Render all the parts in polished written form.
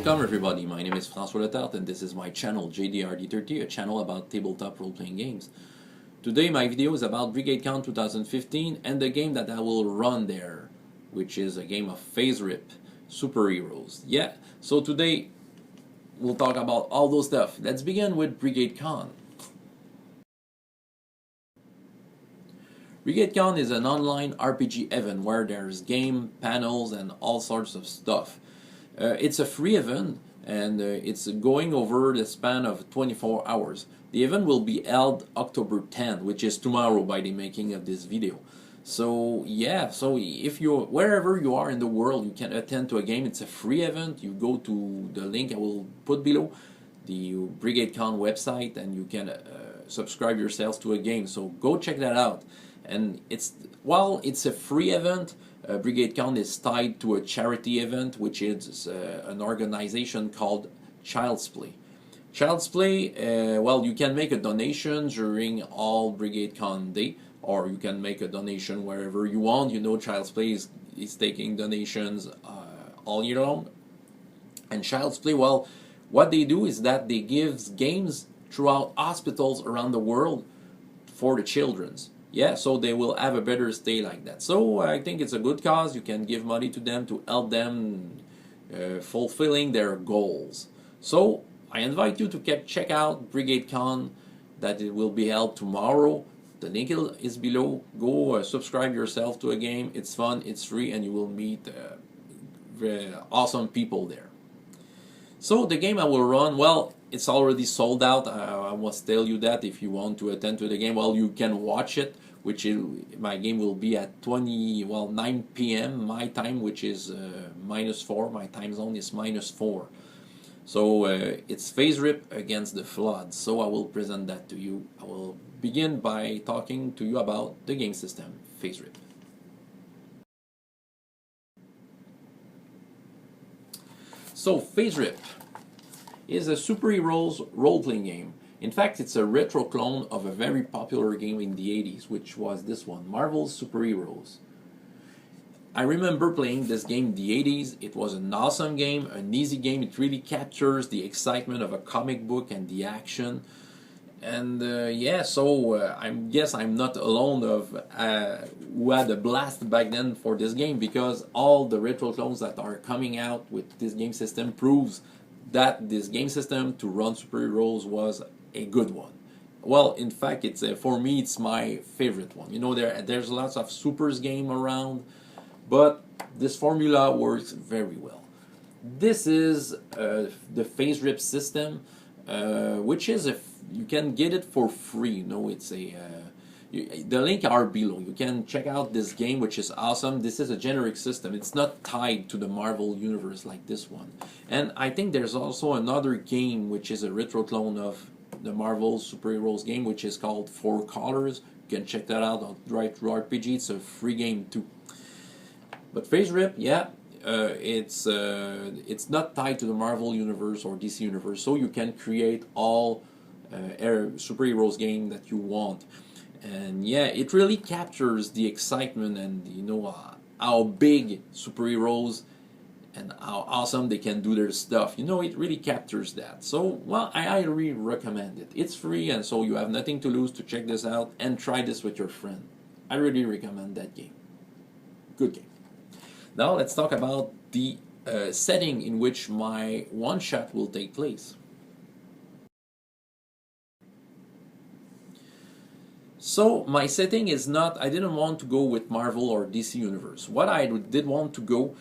Welcome everybody, my name is François Letarte and this is my channel D30, a channel about tabletop role-playing games. Today my video is about BrigadeCon 2015 and the game that I will run there, which is a game of FASERIP, superheroes. Yeah, so today we'll talk about all those stuff. Let's begin with BrigadeCon. BrigadeCon is an online RPG event where there's game, panels, and all sorts of stuff. It's a free event and it's going over the span of 24 hours. The event will be held October 10th, which is tomorrow by the making of this video. So yeah, so if you're wherever you are in the world, you can attend to a game. It's a free event. You go to the link I will put below, the BrigadeCon website, and you can subscribe yourselves to a game. So go check that out. And while it's a free event, BrigadeCon is tied to a charity event, which is an organization called Child's Play. Child's Play, well, you can make a donation during all BrigadeCon day, or you can make a donation wherever you want. You know, Child's Play is taking donations all year long. And Child's Play, well, what they do is that they give games throughout hospitals around the world for the children's. Yeah, so they will have a better stay like that. So I think it's a good cause. You can give money to them to help them fulfilling their goals. So I invite you to check out BrigadeCon, that it will be held tomorrow. The link is below. Go subscribe yourself to a game. It's fun, it's free, and you will meet very awesome people there. So the game I will run, well, it's already sold out. I must tell you that if you want to attend to the game, well, you can watch it, my game will be at 9 p.m. my time, which is -4. My time zone is -4. So it's FASERIP against the flood. So I will present that to you. I will begin by talking to you about the game system, FASERIP. So FASERIP is a superheroes role-playing game. In fact, it's a retro clone of a very popular game in the 80s, which was this one, Marvel's Superheroes. I remember playing this game in the 80s. It was an awesome game, an easy game. It really captures the excitement of a comic book and the action. And yeah, so I guess I'm not alone who had a blast back then for this game, because all the retro clones that are coming out with this game system proves that this game system to run superheroes was a good one. Well, in fact, it's for me, it's my favorite one. You know, there's lots of supers game around, but this formula works very well. This is the FASERIP system, which is you can get it for free. You know, it's the link are below. You can check out this game, which is awesome. This is a generic system. It's not tied to the Marvel universe like this one. And I think there's also another game which is a retro clone of the Marvel superheroes game, which is called Four Colors. You can check that out on Retro RPG. It's a free game too. But FASERIP, yeah, it's not tied to the Marvel universe or DC universe, so you can create all superheroes game that you want. And yeah, it really captures the excitement and, you know, how big superheroes and how awesome they can do their stuff. You know, it really captures that. So, well, I highly recommend it. It's free, and so you have nothing to lose to check this out and try this with your friend. I really recommend that game. Good game. Now let's talk about the setting in which my one-shot will take place. So my setting is not, I didn't want to go with Marvel or DC Universe. What I did want to go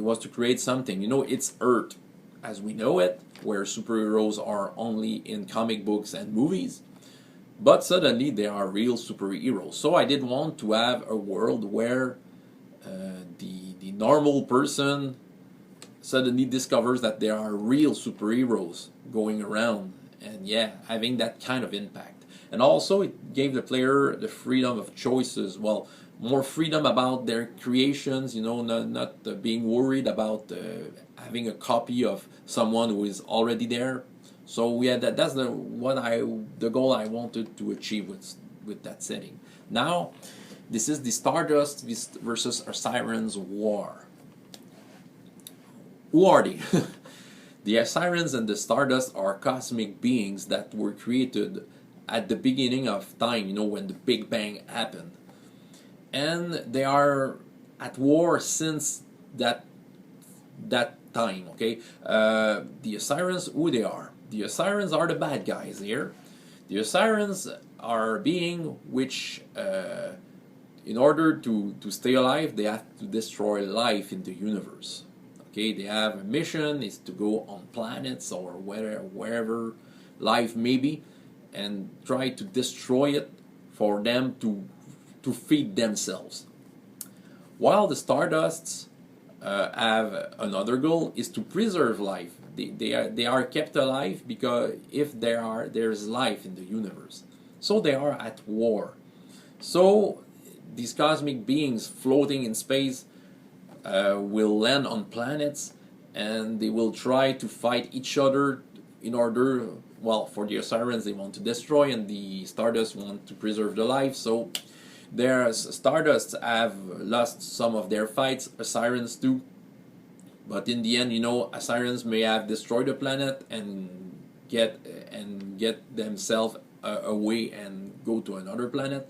was to create something. You know, it's Earth as we know it, where superheroes are only in comic books and movies. But suddenly they are real superheroes. So I did want to have a world where the normal person suddenly discovers that there are real superheroes going around, and yeah, having that kind of impact. And also it gave the player the freedom of choices, well, more freedom about their creations, you know, not being worried about having a copy of someone who is already there. So yeah, that's the goal I wanted to achieve with that setting. Now, this is the Stardust versus Osiris War. Who are they? The Assyrians and the Stardust are cosmic beings that were created at the beginning of time, you know, when the Big Bang happened. And they are at war since that time, okay? The Assyrians, who they are? The Assyrians are the bad guys here. The Assyrians are being which, in order to stay alive, they have to destroy life in the universe. Okay, they have a mission, is to go on planets or wherever life may be, and try to destroy it for them to feed themselves. While the Stardusts have another goal, is to preserve life. They are kept alive because if there's life in the universe, so they are at war. So these cosmic beings floating in space will land on planets, and they will try to fight each other in order, well, for the Assyrians they want to destroy, and the Stardust want to preserve the life. So their Stardusts have lost some of their fights, Assyrians too. But in the end, you know, Assyrians may have destroyed the planet and get themselves away and go to another planet,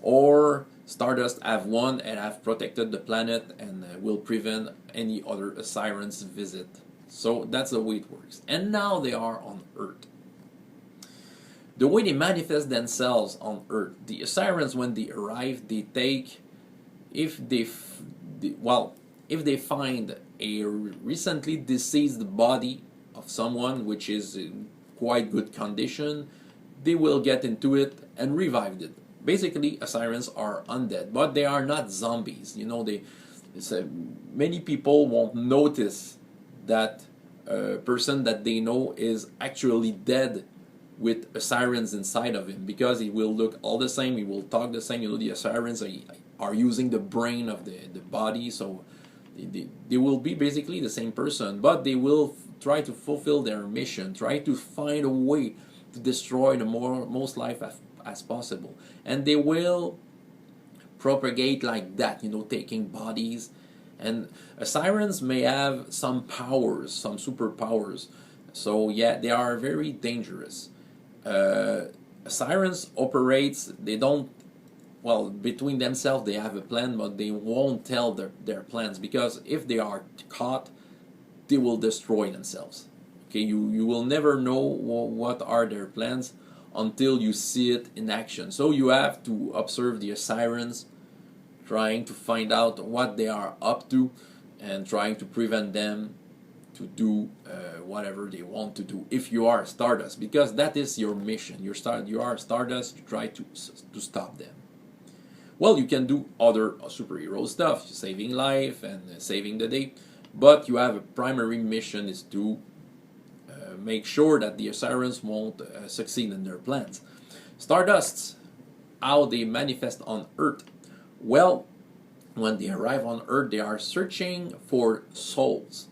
or Stardust have won and have protected the planet and will prevent any other Assyrians visit. So that's the way it works. And now they are on Earth. The way they manifest themselves on Earth, the Assyrians, when they arrive, they take, if they find a recently deceased body of someone which is in quite good condition, they will get into it and revive it. Basically, Assyrians are undead, but they are not zombies. You know, many people won't notice that a person that they know is actually dead with Assyrians inside of him, because he will look all the same, he will talk the same. You know, the Assyrians are using the brain of the body, so they will be basically the same person, but they will try to fulfill their mission, try to find a way to destroy the most life as possible. And they will propagate like that, you know, taking bodies. And Assyrians may have some powers, some superpowers. So yeah, they are very dangerous. Assyrians operates, they don't, well, between themselves they have a plan, but they won't tell their plans, because if they are caught, they will destroy themselves. Okay, you will never know what are their plans until you see it in action. So you have to observe the Assyrians, trying to find out what they are up to and trying to prevent them to do whatever they want to do. If you are Stardust, because that is your mission. You are Stardust, you try to stop them. Well, you can do other superhero stuff, saving life and saving the day, but you have a primary mission, is to make sure that the Assyrians won't succeed in their plans. Stardusts, how they manifest on Earth. Well, when they arrive on Earth, they are searching for souls.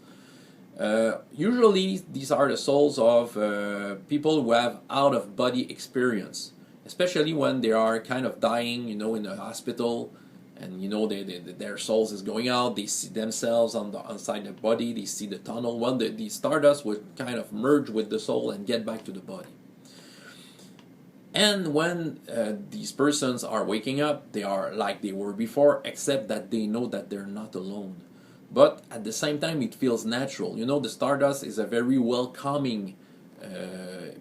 Usually, these are the souls of people who have out-of-body experience, especially when they are kind of dying, you know, in a hospital, and you know their souls is going out. They see themselves inside the body. They see the tunnel. Well, the Stardust would kind of merge with the soul and get back to the body. And when these persons are waking up, they are like they were before, except that they know that they're not alone. But at the same time, it feels natural. You know, the Stardust is a very welcoming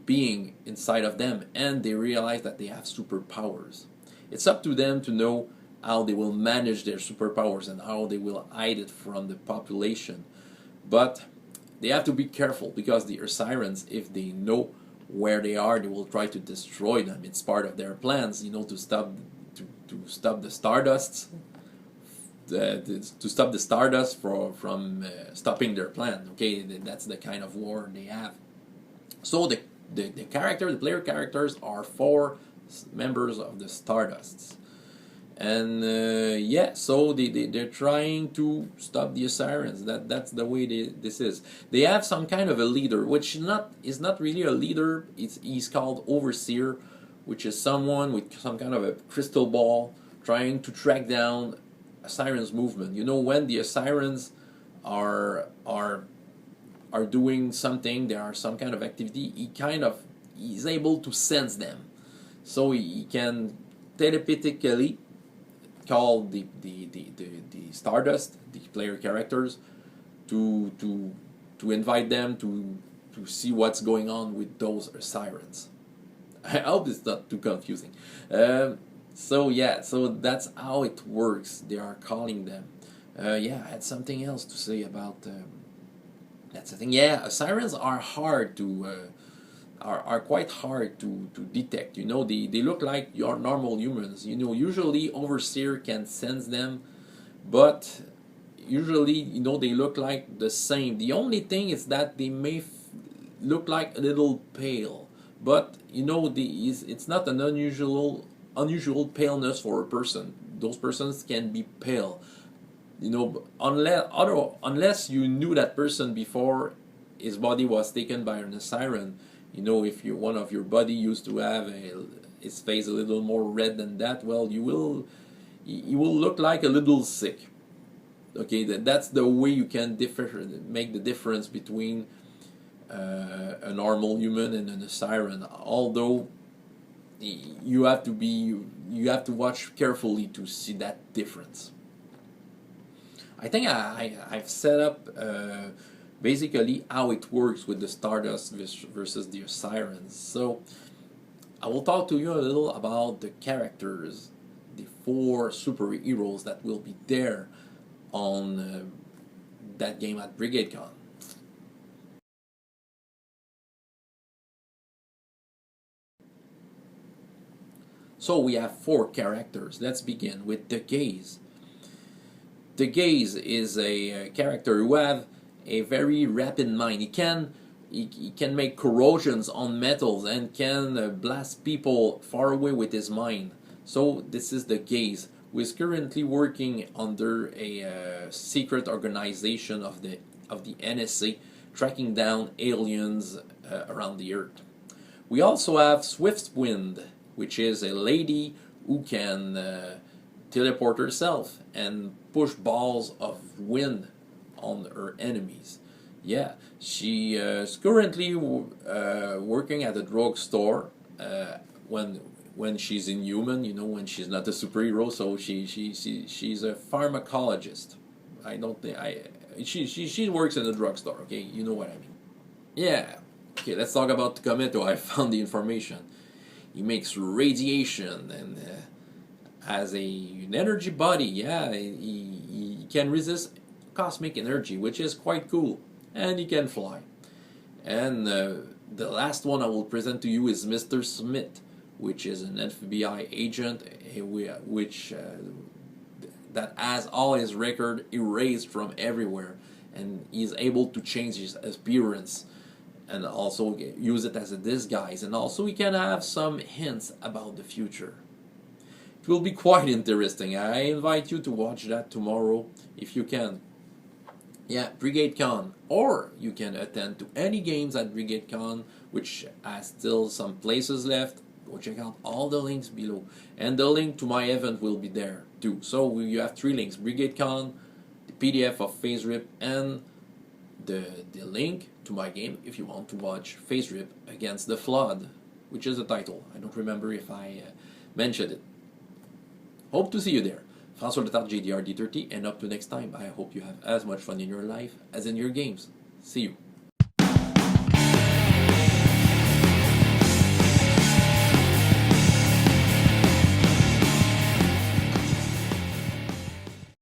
being inside of them, and they realize that they have superpowers. It's up to them to know how they will manage their superpowers and how they will hide it from the population. But they have to be careful, because the Assyrians, if they know where they are, they will try to destroy them. It's part of their plans, you know, to stop the Stardusts, to stop the Stardust from stopping their plan. Okay, that's the kind of war they have. So the player characters are 4 members of the Stardusts. And yeah, so they're trying to stop the Assyrians. That's the way this is. They have some kind of a leader, which is not really a leader. He's called Overseer, which is someone with some kind of a crystal ball trying to track down Assyrians' movement. You know, when the Assyrians are are doing something, there are some kind of activity, he's able to sense them. So he can telepathically call the Stardust, the player characters, to invite them to see what's going on with those sirens. I hope it's not too confusing. So yeah, so that's how it works. They are calling them. Yeah, I had something else to say about. That's the thing. Yeah, sirens are hard to. Are quite hard to detect. You know, they look like your normal humans. You know, usually overseer can sense them, but usually, you know, they look like the same. The only thing is that they may look like a little pale, but you know, it's not an unusual paleness for a person. Those persons can be pale, you know, unless you knew that person before his body was taken by a siren. You know, if one of your buddy used to have his face a little more red than that, well, you will look like a little sick. Okay, that's the way you can make the difference between a normal human and a siren. Although you have to watch carefully to see that difference. I think I've set up basically how it works with the Stardust versus the sirens. So I will talk to you a little about the characters, the 4 superheroes that will be there on that game at BrigadeCon. So we have 4 characters. Let's begin with the Gaze. The Gaze is a character who have a very rapid mind. He can make corrosions on metals and can blast people far away with his mind. So this is the Gaze, who is currently working under a secret organization of the NSA, tracking down aliens around the Earth. We also have Swiftwind, which is a lady who can teleport herself and push balls of wind on her enemies. Yeah, she is currently working at a drugstore when she's inhuman, you know, when she's not a superhero. So she's a pharmacologist. I don't think she works in a drugstore. Okay, you know what I mean. Yeah. Okay, let's talk about Kometo. I found the information. He makes radiation and has an energy body. Yeah, he can resist cosmic energy, which is quite cool, and he can fly. And the last one I will present to you is Mr. Smith, which is an FBI agent, which that has all his record erased from everywhere, and he's able to change his appearance and also use it as a disguise, and also he can have some hints about the future. It will be quite interesting. I invite you to watch that tomorrow if you can. Yeah, BrigadeCon, or you can attend to any games at BrigadeCon, which has still some places left. Go check out all the links below, and the link to my event will be there too. So you have 3 links: BrigadeCon, the PDF of FASERIP, and the link to my game if you want to watch FASERIP Against the Flood, which is the title. I don't remember if I mentioned it. Hope to see you there. François Letarte, JDR D30, and up to next time, I hope you have as much fun in your life as in your games. See you.